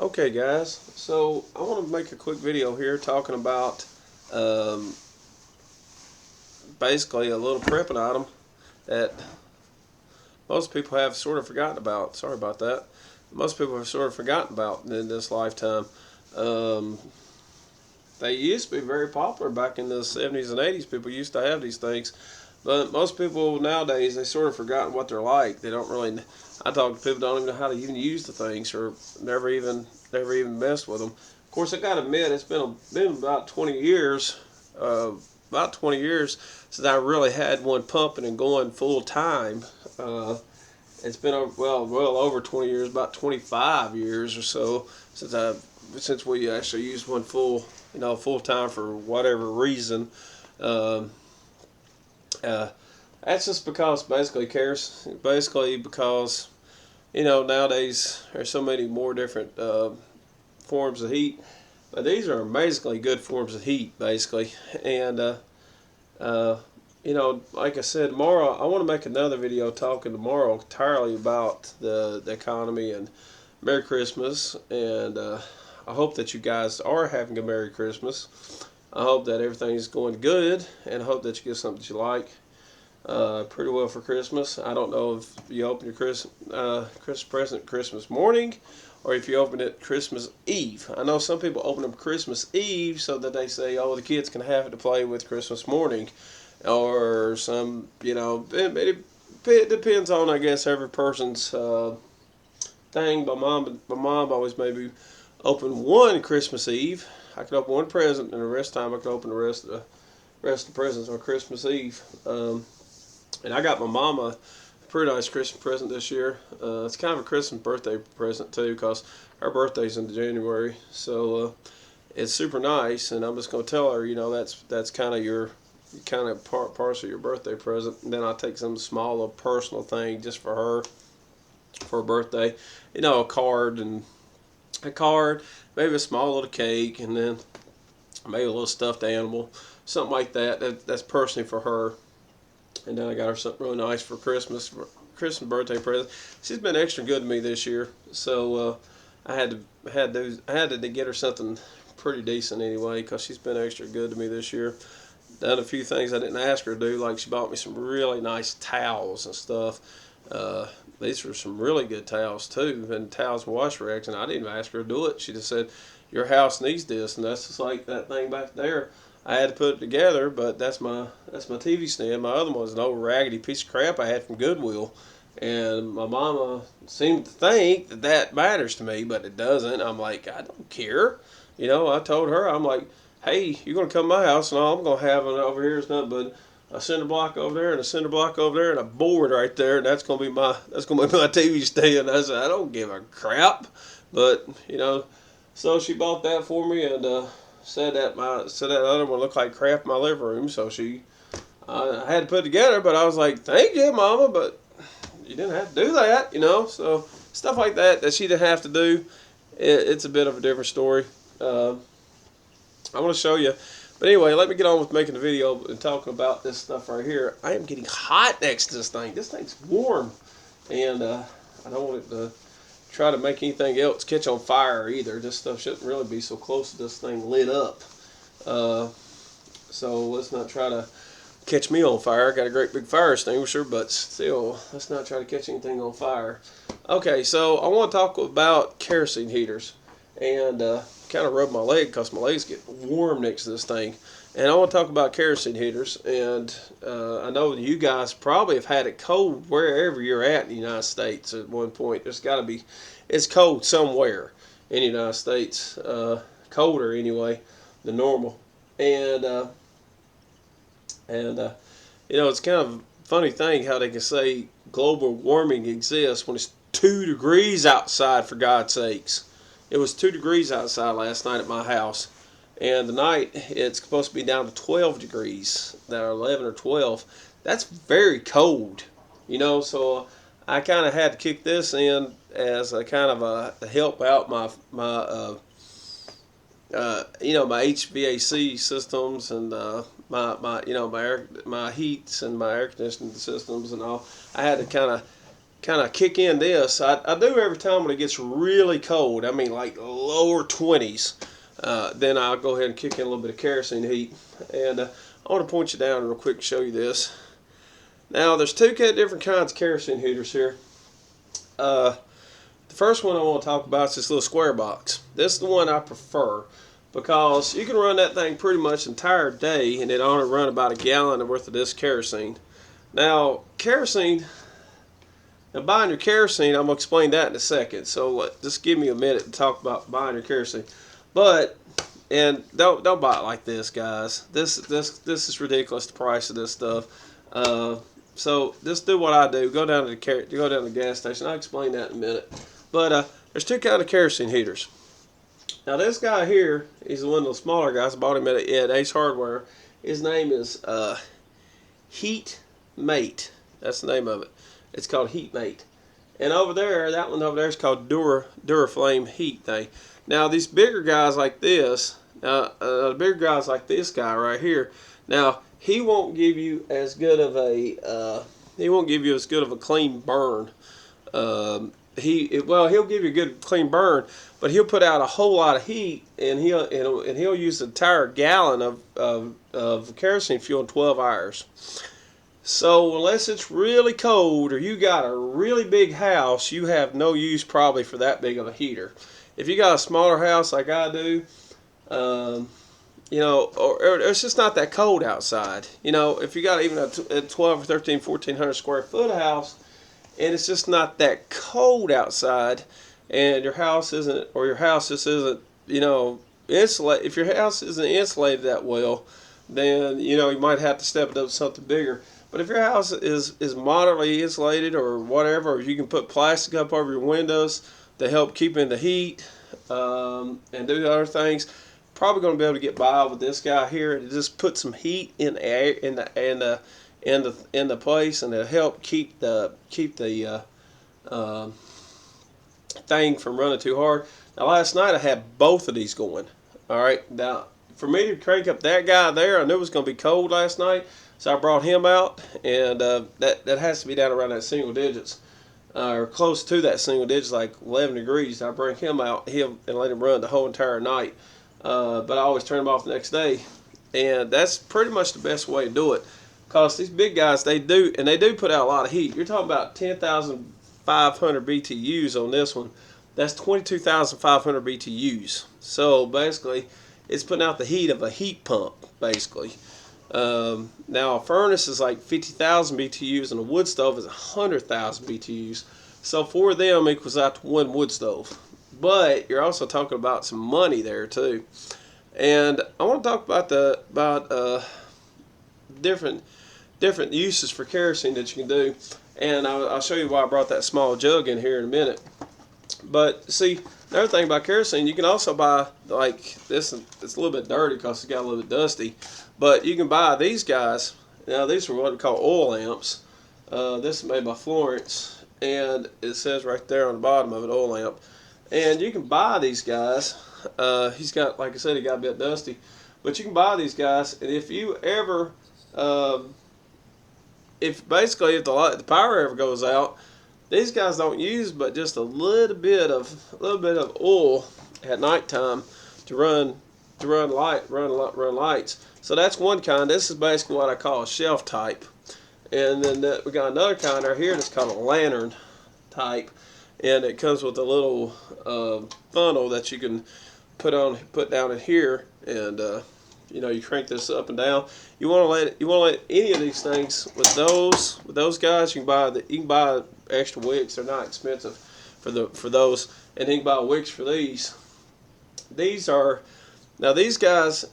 Okay guys, so I want to make a quick video here talking about um, basically a little prepping item that most people have sort of forgotten about. Sorry about that. Most people have sort of forgotten about in this lifetime. Um, they used to be very popular back in the 70s and 80s. People used to have these things. But most people nowadays, they sort of forgotten what they're like. They don't really, I talk to people don't even know how to even use the things or never even messed with them. Of course, I gotta admit, it's been about 20 years, uh, about 20 years since I really had one pumping and going full time. It's been well over 20 years, about 25 years or so since we actually used one full time for whatever reason. Um, uh, that's just because basically because nowadays there's so many more different forms of heat, but these are amazingly good forms of heat basically. And uh, like I said, tomorrow I want to make another video talking tomorrow entirely about the economy and Merry Christmas. And I hope that you guys are having a Merry Christmas. I hope that everything's going good, and I hope that you get something that you like pretty well for Christmas. I don't know if you open your Christmas present Christmas morning or if you open it Christmas Eve. I know some people open them Christmas Eve so that they say, oh, the kids can have it to play with Christmas morning. Or some, it depends on, I guess, every person's thing. My mom always made me open one Christmas Eve. I could open one present, and the rest of the time I could open the rest of the presents on Christmas Eve. And I got my mama a pretty nice Christmas present this year. It's kind of a Christmas birthday present too, because her birthday's in January. So it's super nice, and I'm just gonna tell her, that's kind of your parcel of your birthday present. And then I'll take some small little personal thing just for her for her birthday. A card, maybe a small little cake, and then maybe a little stuffed animal, something like that. That's personally for her. And then I got her something really nice for Christmas birthday present. She's been extra good to me this year, so I had to get her something pretty decent anyway, because she's been extra good to me this year. Done a few things I didn't ask her to do, like she bought me some really nice towels and stuff. These were some really good towels too, and towels and wash rags, and I didn't even ask her to do it. She just said, your house needs this, and that's just like that thing back there. I had to put it together, but that's my TV stand. My other one was an old raggedy piece of crap I had from Goodwill, and my mama seemed to think that matters to me, but it doesn't. I'm like, I don't care. I told her, I'm like, hey, you're gonna come to my house, and all I'm gonna have over here is nothing but a cinder block over there and a cinder block over there and a board right there, and that's gonna be my TV stand. I said, I don't give a crap, but so she bought that for me, and said that other one looked like crap in my living room. So I had to put it together, but I was like, thank you, Mama, but you didn't have to do that, So stuff like that she didn't have to do. It's a bit of a different story. I want to show you. But anyway, let me get on with making the video and talking about this stuff right here. I am getting hot next to this thing. This thing's warm, and I don't want it to try to make anything else catch on fire either. This stuff shouldn't really be so close to this thing lit up. So let's not try to catch me on fire. I got a great big fire extinguisher, but still, let's not try to catch anything on fire. Okay, so I want to talk about kerosene heaters, and kind of rub my leg because my legs get warm next to this thing. And I want to talk about kerosene heaters, and I know that you guys probably have had it cold wherever you're at in the United States at one point. It's cold somewhere in the United States, colder anyway than normal. And it's kind of a funny thing how they can say global warming exists when it's 2 degrees outside, for God's sakes. It was 2 degrees outside last night at my house. And tonight it's supposed to be down to 12 degrees, or 11 or 12. That's very cold, So I kind of had to kick this in as a kind of a help out my HVAC systems, and my heats and my air conditioning systems and all. I had to kind kind of kick in this. I do every time when it gets really cold. I mean, like lower 20s. Then I'll go ahead and kick in a little bit of kerosene heat. And I want to point you down real quick and show you this. Now, there's two different kinds of kerosene heaters here. The first one I want to talk about is this little square box. This is the one I prefer because you can run that thing pretty much the entire day and it only run about a gallon worth of this kerosene. Now, buying your kerosene, I'm going to explain that in a second. So just give me a minute to talk about buying your kerosene. And don't buy it like this, guys. This is ridiculous, the price of this stuff. So just do what I do. Go down to the gas station. I'll explain that in a minute. But there's two kinds of kerosene heaters. Now this guy here, he's one of the smaller guys. I bought him at Ace Hardware. His name is Heat Mate. That's the name of it. It's called Heat Mate. And over there, that one over there is called Duraflame Heat thing. Now these bigger guys like this, bigger guys like this guy right here. Now he won't give you as good of a clean burn. He'll give you a good clean burn, but he'll put out a whole lot of heat, and he'll use an entire gallon of kerosene fuel in 12 hours. So unless it's really cold or you got a really big house, you have no use probably for that big of a heater. If you got a smaller house like I do, or it's just not that cold outside. If you got even a 12 or 13, 1400 square foot house, and it's just not that cold outside, and your house just isn't, insulated. If your house isn't insulated that well, then you might have to step it up to something bigger. But if your house is moderately insulated or whatever, or you can put plastic up over your windows to help keep in the heat and do other things, probably going to be able to get by with this guy here and just put some heat in the place, and it'll help keep the thing from running too hard. Now last night I had both of these going. All right, now for me to crank up that guy there, I knew it was going to be cold last night, so I brought him out, and that has to be down around that single digits. Or close to that single digits, like 11 degrees. I bring him out and let him run the whole entire night. But I always turn him off the next day. And that's pretty much the best way to do it. Because these big guys, they do put out a lot of heat. You're talking about 10,500 BTUs on this one. That's 22,500 BTUs. So basically, it's putting out the heat of a heat pump, basically. Now a furnace is like 50,000 BTUs and a wood stove is 100,000 BTUs. So 4 of them equals out to 1 wood stove. But you're also talking about some money there too. And I want to talk about different uses for kerosene that you can do. And I'll show you why I brought that small jug in here in a minute. But see, another thing about kerosene, you can also buy like this. It's a little bit dirty because it's got a little bit dusty. But you can buy these guys. Now these are what we call oil lamps. This is made by Florence, and it says right there on the bottom of it, oil lamp. And you can buy these guys. He's got, like I said, he got a bit dusty. But you can buy these guys, and if you ever, if the power ever goes out, these guys don't use but just a little bit of oil at nighttime to run lights. So that's one kind. This is basically what I call a shelf type. And then we got another kind right here that's called a lantern type, and it comes with a little funnel that you can put down in here, and you crank this up and down. You want to let any of these things with those guys. You can buy extra wicks. They're not expensive for those, and you can buy wicks for these. These guys.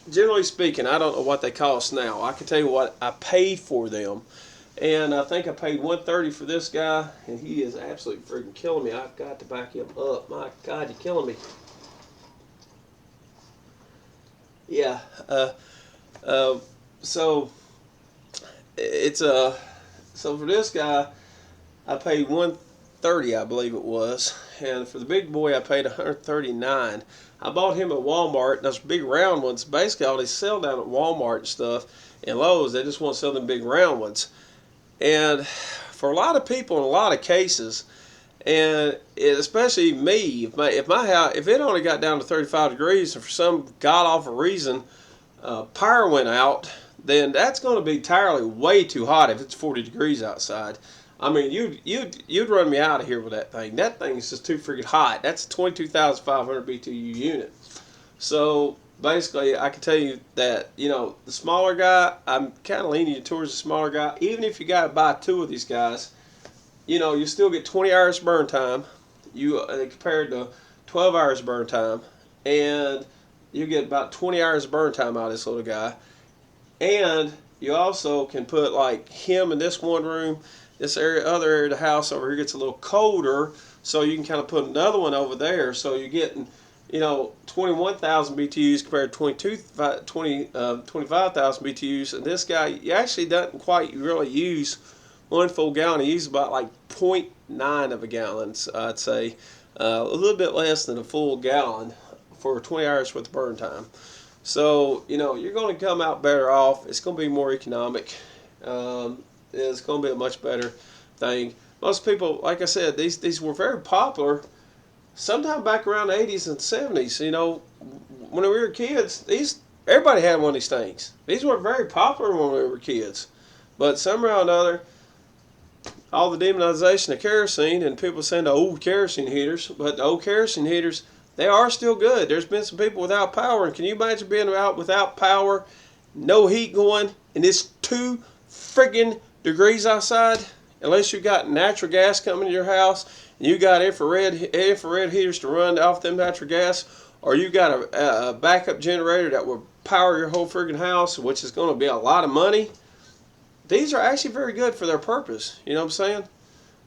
Generally speaking, I don't know what they cost now. I can tell you what I paid for them, and I think I paid $130 for this guy, and he is absolutely freaking killing me. I've got to back him up. My God, you're killing me. Yeah. So it's so for this guy, I paid $130, I believe it was, and for the big boy, I paid $139. I bought him at Walmart, and those big round ones, basically all they sell down at Walmart and stuff, and Lowe's, they just want to sell them big round ones. And for a lot of people in a lot of cases, and especially me, if my house, if it only got down to 35 degrees and for some god awful reason power went out, then that's going to be entirely way too hot if it's 40 degrees outside. I mean, you'd run me out of here with that thing. That thing is just too freaking hot. That's a 22,500 BTU unit. So basically, I can tell you that, you know, the smaller guy, I'm kind of leaning towards the smaller guy. Even if you got to buy two of these guys, you know, you still get 20 hours burn time. Compared to 12 hours burn time, and you get about 20 hours burn time out of this little guy. And you also can put like him in this one room. This area, other area of the house over here gets a little colder, so you can kind of put another one over there. So you're getting, you know, 21,000 BTUs compared to 25,000 BTUs. And this guy, he actually doesn't quite really use one full gallon. He uses about like 0.9 of a gallon, I'd say. A little bit less than a full gallon for 20 hours worth of burn time. So, you know, you're going to come out better off. It's going to be more economic. It's going to be a much better thing. Most people, like I said, these were very popular sometime back around the 80s and 70s. You know, when we were kids, everybody had one of these things. These were very popular when we were kids. But somehow or another, all the demonization of kerosene and people saying the old kerosene heaters, but the old kerosene heaters, they are still good. There's been some people without power, and can you imagine being out without power, no heat going, and it's 2 friggin' degrees outside? Unless you got natural gas coming to your house, and you got infrared heaters to run off them natural gas, or you got a backup generator that will power your whole friggin' house, which is going to be a lot of money. These are actually very good for their purpose. You know what I'm saying?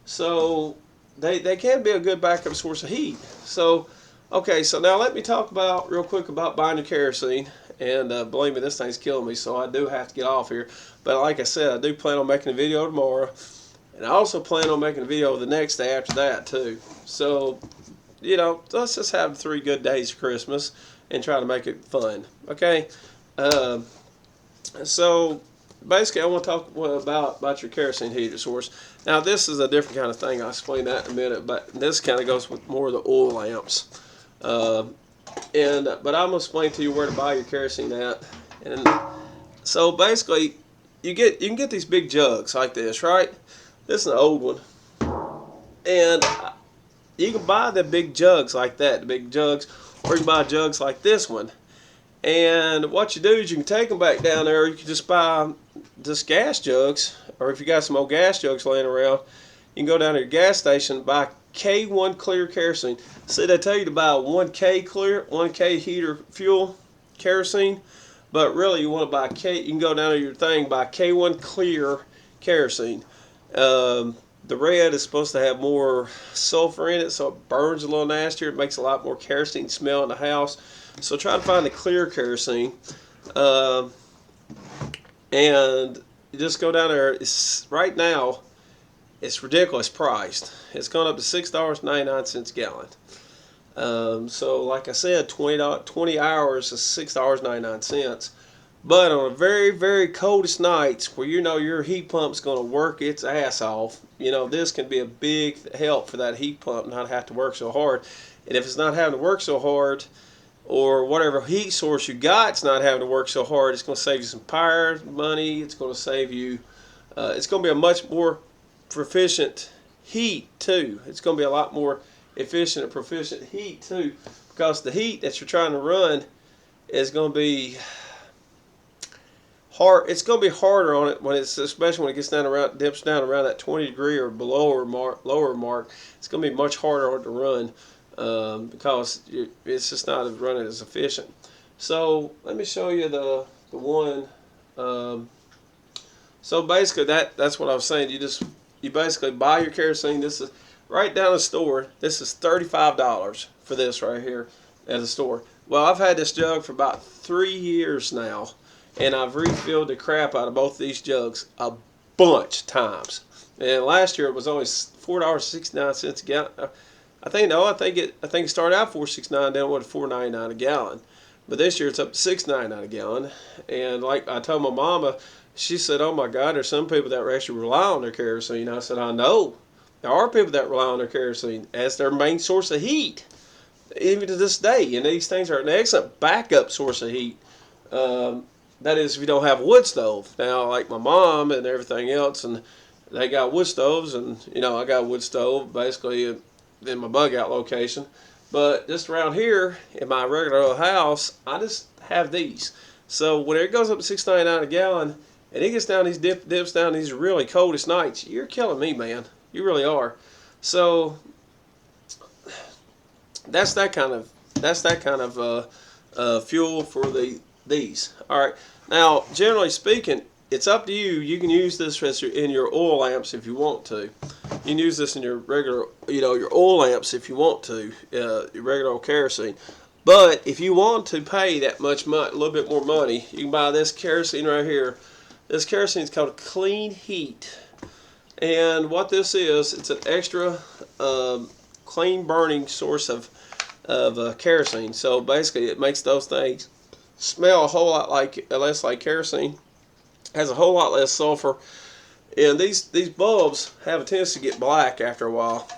So they can be a good backup source of heat. So, okay, so now let me talk about real quick about buying your kerosene. And believe me, this thing's killing me, so I do have to get off here. But like I said, I do plan on making a video tomorrow. And I also plan on making a video the next day after that, too. So, you know, let's just have 3 good days of Christmas and try to make it fun. Okay? So basically, I want to talk about your kerosene heater source. Now, this is a different kind of thing. I'll explain that in a minute, but this kind of goes with more of the oil lamps. But I'm going to explain to you where to buy your kerosene at. And so basically, you can get these big jugs like this, right? This is an old one, and you can buy the big jugs like that, the big jugs, or you can buy jugs like this one. And what you do is you can take them back down there. You can just buy just gas jugs, or if you got some old gas jugs laying around, you can go down to your gas station and buy K1 clear kerosene. See, they tell you to buy 1K clear, 1K heater fuel kerosene, but really you want to buy you can go down to your thing, buy K1 clear kerosene. The red is supposed to have more sulfur in it, so it burns a little nastier. It makes a lot more kerosene smell in the house. So try to find the clear kerosene, and you just go down there. Right now, it's ridiculous priced. It's gone up to $6.99 a gallon. So like I said, 20 hours is $6.99. But on a very, very coldest nights where you know your heat pump's going to work its ass off, you know, this can be a big help for that heat pump not have to work so hard. And if it's not having to work so hard, or whatever heat source you got, it's not having to work so hard, it's going to save you some power, money, it's going to save you, it's going to be a much more proficient heat too. It's going to be a lot more efficient and proficient heat too, because the heat that you're trying to run is going to be hard. It's going to be harder on it when it's, especially when it gets down around, dips down around that 20 degree or lower mark. It's going to be much harder on it to run because it's just not running as efficient. So let me show you the one. So basically that's what I was saying. You basically buy your kerosene. This is right down the store. This is $35 for this right here at the store. Well, I've had this jug for about 3 years now, and I've refilled the crap out of both these jugs a bunch of times. And last year it was only $4.69 a gallon. I think it started out $4.69, then it went to $4.99 a gallon. But this year it's up to $6.99 a gallon. And like I told my mama, She said, "Oh my God, there's some people that actually rely on their kerosene." I said, "I know. There are people that rely on their kerosene as their main source of heat, even to this day. And these things are an excellent backup source of heat. Um, that is, if you don't have a wood stove. Now, like my mom and everything else, and they got wood stoves, and I got a wood stove basically in my bug out location. But just around here in my regular old house, I just have these. So when it goes up to $6.99 a gallon, and it gets down these dips down these really coldest nights, you're killing me, man. You really are. So that's that kind of fuel for these. All right. Now, generally speaking, it's up to you. You can use this in your oil lamps if you want to. You can use this in your regular, your oil lamps if you want to, your regular old kerosene. But if you want to pay that much money, a little bit more money, you can buy this kerosene right here. This kerosene is called Clean Heat. And what this is, it's an extra clean burning source of kerosene. So basically, it makes those things smell a whole lot less like kerosene. Has a whole lot less sulfur, and these bulbs have a tendency to get black after a while.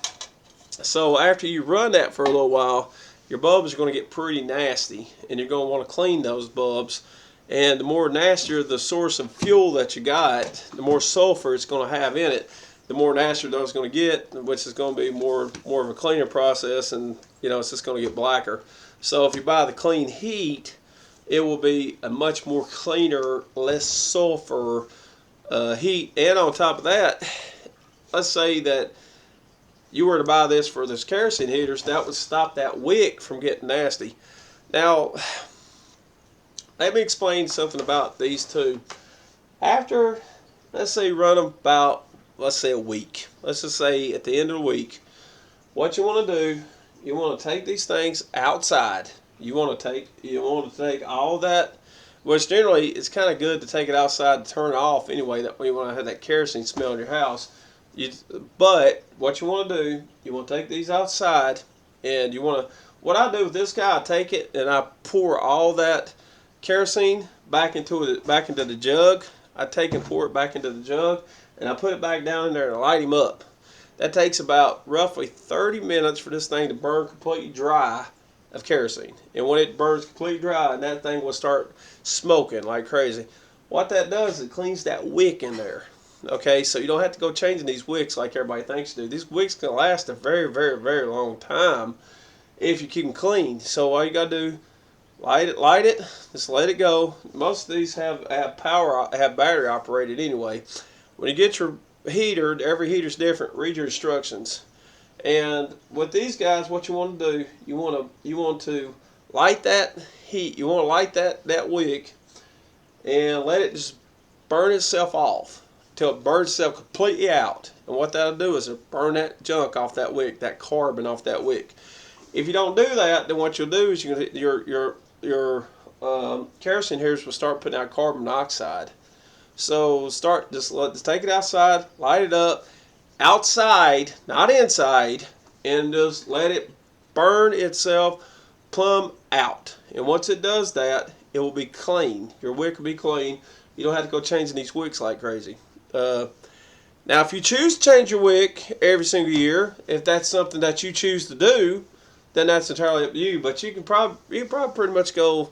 So after you run that for a little while, your bulbs are going to get pretty nasty, and you're going to want to clean those bulbs. And the more nastier the source of fuel that you got, the more sulfur it's going to have in it. The more nastier those going to get, which is going to be more of a cleaner process, and it's just going to get blacker. So if you buy the Clean Heat, it will be a much more cleaner, less sulfur heat. And on top of that, let's say that you were to buy this for this kerosene heaters, that would stop that wick from getting nasty. Now, let me explain something about these two. After, let's say, you run them about, let's say, a week. Let's just say at the end of the week, what you want to do, you want to take these things outside. You want to take all that, which generally it's kind of good to take it outside to turn it off anyway. That way you want to have that kerosene smell in your house. But what you want to do, you want to take these outside, and you want to. What I do with this guy, I take it and I pour all that kerosene back into the jug. I take and pour it back into the jug, and I put it back down in there and light him up. That takes about roughly 30 minutes for this thing to burn completely dry of kerosene. And when it burns completely dry, and that thing will start smoking like crazy. What that does, it cleans that wick in there. Okay, so you don't have to go changing these wicks like everybody thinks you do. These wicks can last a very, very, very long time if you keep them clean. So all you gotta do, light it, just let it go. Most of these have battery operated anyway. When you get your heater, every heater's different. Read your instructions. And with these guys, what you want to do, you want to light that heat. You want to light that wick and let it just burn itself off till it burns itself completely out. And what that'll do is it'll burn that junk off that wick, that carbon off that wick. If you don't do that, then what you'll do is your kerosene heaters will start putting out carbon monoxide. So just take it outside, light it up, outside, not inside, and just let it burn itself plumb out. And once it does that, it will be clean. Your wick will be clean. You don't have to go changing these wicks like crazy. Now, if you choose to change your wick every single year, if that's something that you choose to do, then that's entirely up to you. But you can probably pretty much go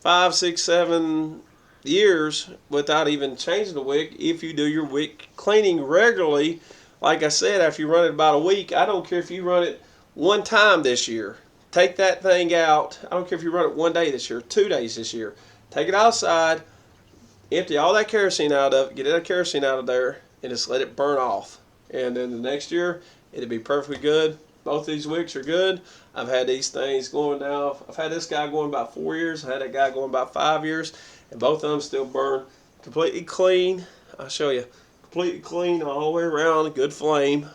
5, 6, 7 years without even changing the wick if you do your wick cleaning regularly. Like I said, after you run it about a week, I don't care if you run it one time this year. Take that thing out. I don't care if you run it 1 day this year, 2 days this year. Take it outside, empty all that kerosene out of it, get that kerosene out of there, and just let it burn off. And then the next year, it'll be perfectly good. Both these wicks are good. I've had these things going now. I've had this guy going about 4 years. I had that guy going about 5 years. And both of them still burn completely clean. I'll show you. Completely clean all the way around, good flame.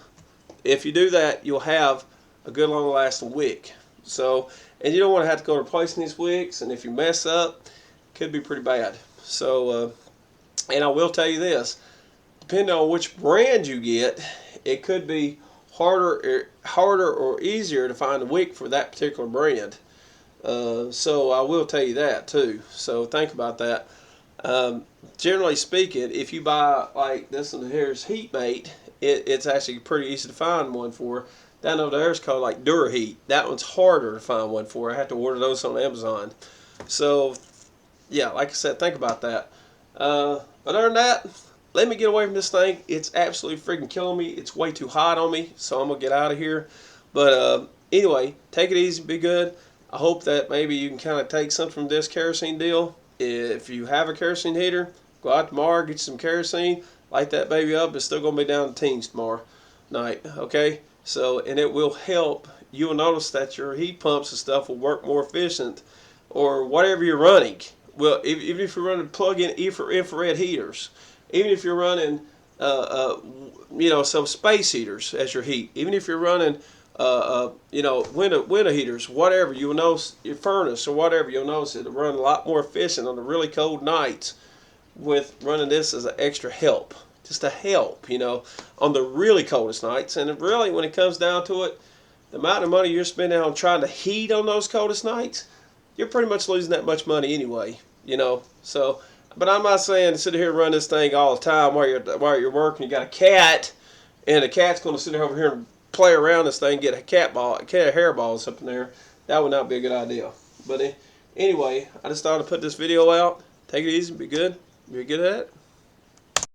If you do that, you'll have a good long lasting wick. So, and you don't want to have to go replacing these wicks, and if you mess up, it could be pretty bad. So, and I will tell you this, depending on which brand you get, it could be harder or easier to find a wick for that particular brand. So I will tell you that too. So think about that. Generally speaking, if you buy like this one here's Heatmate, it's actually pretty easy to find one for. Down over there is called like DuraHeat. That one's harder to find one for. I have to order those on Amazon. So yeah, like I said, think about that. But other than that, let me get away from this thing. It's absolutely freaking killing me. It's way too hot on me, so I'm gonna get out of here. But anyway, take it easy, be good. I hope that maybe you can kind of take something from this kerosene deal. If you have a kerosene heater, go out tomorrow, get you some kerosene, light that baby up. It's still gonna be down to teens tomorrow night. Okay, so and it will help. You will notice that your heat pumps and stuff will work more efficient, or whatever you're running. Well, even if you're running plug-in infrared heaters, even if you're running, some space heaters as your heat, even if you're running, window heaters, whatever, you will notice your furnace or whatever, you'll notice it'll run a lot more efficient on the really cold nights with running this as an extra help, just a help, on the really coldest nights. And really, when it comes down to it, the amount of money you're spending on trying to heat on those coldest nights, you're pretty much losing that much money anyway, So, but I'm not saying sit here and run this thing all the time while you're working. You got a cat, and the cat's going to sit over here and play around this thing, get a cat hairballs up in there. That would not be a good idea. But anyway, I just thought I'd put this video out. Take it easy, be good at it.